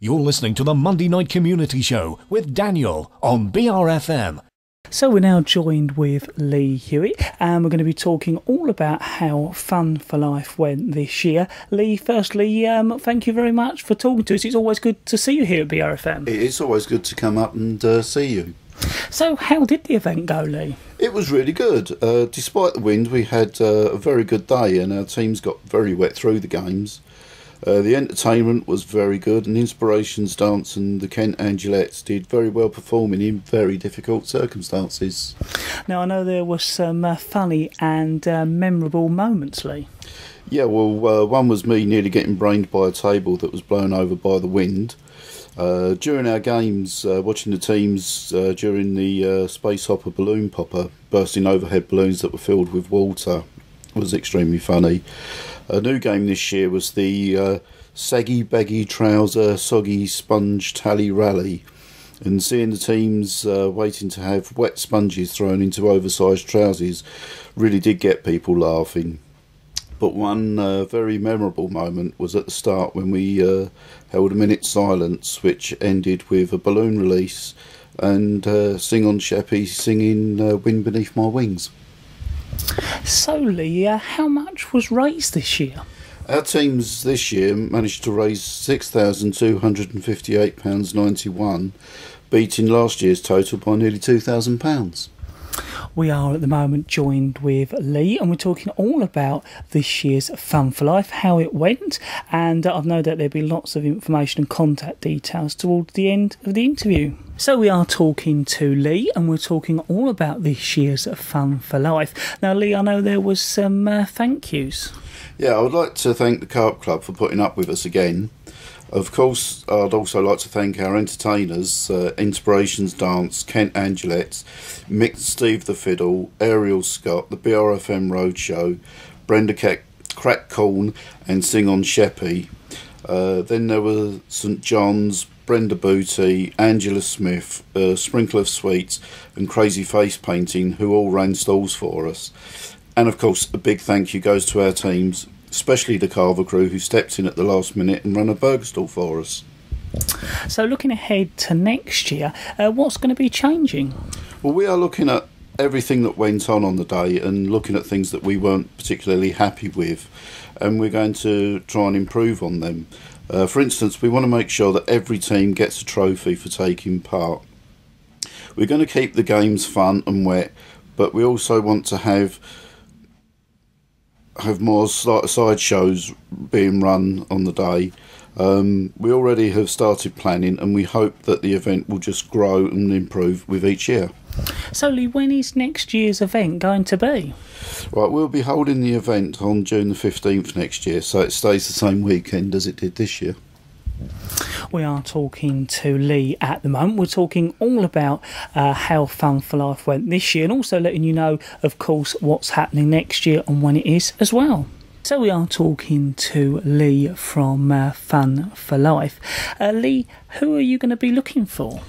You're listening to the Monday Night Community Show with Daniel on BRFM. So we're now joined with Lee Hewitt, and we're going to be talking all about how Fun for Life went this year. Lee, firstly, thank you very much for talking to us. It's always good to see you here at BRFM. It is always good to come up and see you. So how did the event go, Lee? It was really good. Despite the wind, we had a very good day and our teams got very wet through the games. The entertainment was very good, and Inspirations Dance and the Kent Angelettes did very well, performing in very difficult circumstances. Now, I know there were some funny and memorable moments, Lee. Yeah, well, one was me nearly getting brained by a table that was blown over by the wind. During our games, watching the teams during the Space Hopper Balloon Popper, bursting overhead balloons that were filled with water was extremely funny. A new game this year was the Saggy Baggy Trouser Soggy Sponge Tally Rally, and seeing the teams waiting to have wet sponges thrown into oversized trousers really did get people laughing. But one very memorable moment was at the start when we held a minute's silence, which ended with a balloon release and Sing on Sheppy singing Wind Beneath My Wings. So, Lee, how much was raised this year? Our teams this year managed to raise £6,258.91, beating last year's total by nearly £2,000. We are at the moment joined with Lee, and we're talking all about this year's Fun for Life, how it went, and I've no doubt there'll be lots of information and contact details towards the end of the interview. So we are talking to Lee, and we're talking all about this year's Fun for Life. Now, Lee, I know there was some thank yous. Yeah, I would like to thank the Carp Club for putting up with us again. Of course, I'd also like to thank our entertainers, Inspirations Dance, Kent Angelettes, Mick Steve the Fiddle, Ariel Scott, the BRFM Roadshow, Brenda Crack Corn and Sing on Sheppy. Then there were St John's, Brenda Booty, Angela Smith, Sprinkle of Sweets and Crazy Face Painting, who all ran stalls for us. And of course, a big thank you goes to our teams, especially the Carver crew, who stepped in at the last minute and ran a burger stall for us. So looking ahead to next year, what's going to be changing? Well, we are looking at everything that went on the day and looking at things that we weren't particularly happy with, and we're going to try and improve on them. For instance, we want to make sure that every team gets a trophy for taking part. We're going to keep the games fun and wet, but we also want to have more side shows being run on the day. We already have started planning, and we hope that the event will just grow and improve with each year. So, Lee, when is next year's event going to be? Right, we'll be holding the event on June the 15th next year, so it stays the same weekend as it did this year. We are talking to Lee at the moment. We're talking all about how Fun for Life went this year, and also letting you know, of course, what's happening next year and when it is as well. So we are talking to Lee from Fun for Life. Lee, who are you going to be looking for?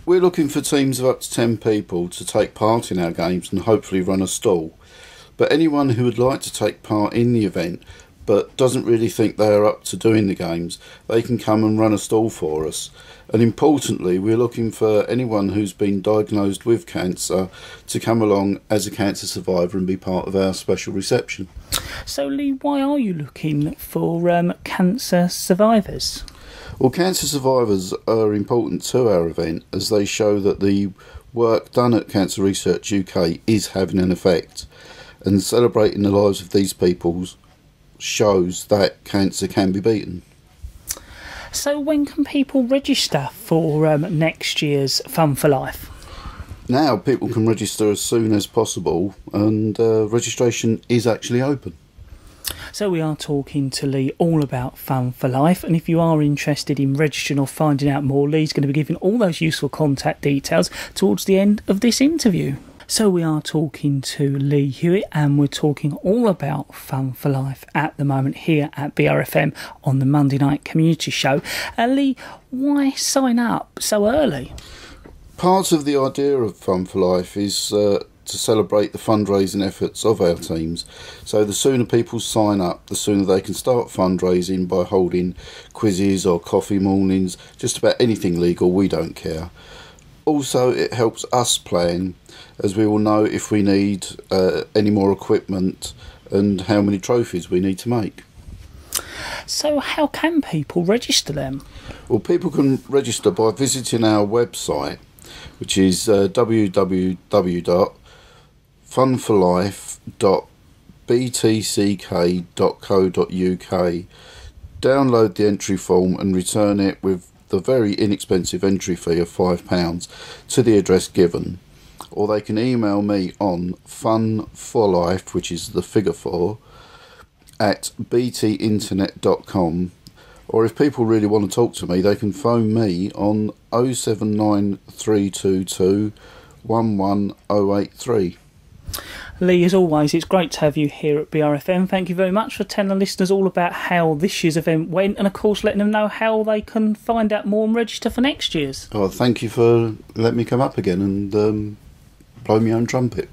We're looking for teams of up to 10 people to take part in our games and hopefully run a stall. But anyone who would like to take part in the event but doesn't really think they are up to doing the games, they can come and run a stall for us. And importantly, we're looking for anyone who's been diagnosed with cancer to come along as a cancer survivor and be part of our special reception. So, Lee, why are you looking for cancer survivors? Well, cancer survivors are important to our event, as they show that the work done at Cancer Research UK is having an effect, and celebrating the lives of these people shows that cancer can be beaten. So when can people register for next year's Fun for Life? Now people can register as soon as possible, and registration is actually open. So we are talking to Lee all about Fun for Life, and if you are interested in registering or finding out more, Lee's going to be giving all those useful contact details towards the end of this interview. So we are talking to Lee Hewitt, and we're talking all about Fun for Life at the moment here at BRFM on the Monday Night Community Show. Lee, why sign up so early? Part of the idea of Fun for Life is to celebrate the fundraising efforts of our teams. So the sooner people sign up, the sooner they can start fundraising by holding quizzes or coffee mornings, just about anything legal, we don't care. Also, it helps us plan, as we will know if we need any more equipment and how many trophies we need to make. So how can people register them? Well, people can register by visiting our website, which is www.funforlife.btck.co.uk. Download the entry form and return it with the very inexpensive entry fee of £5 to the address given. Or they can email me on funforlife, which is the figure 4, at btinternet.com. Or if people really want to talk to me, they can phone me on 079322 11083. Lee, as always, it's great to have you here at BRFM. Thank you very much for telling the listeners all about how this year's event went, and of course letting them know how they can find out more and register for next year's. Oh, thank you for letting me come up again and blow my own trumpet.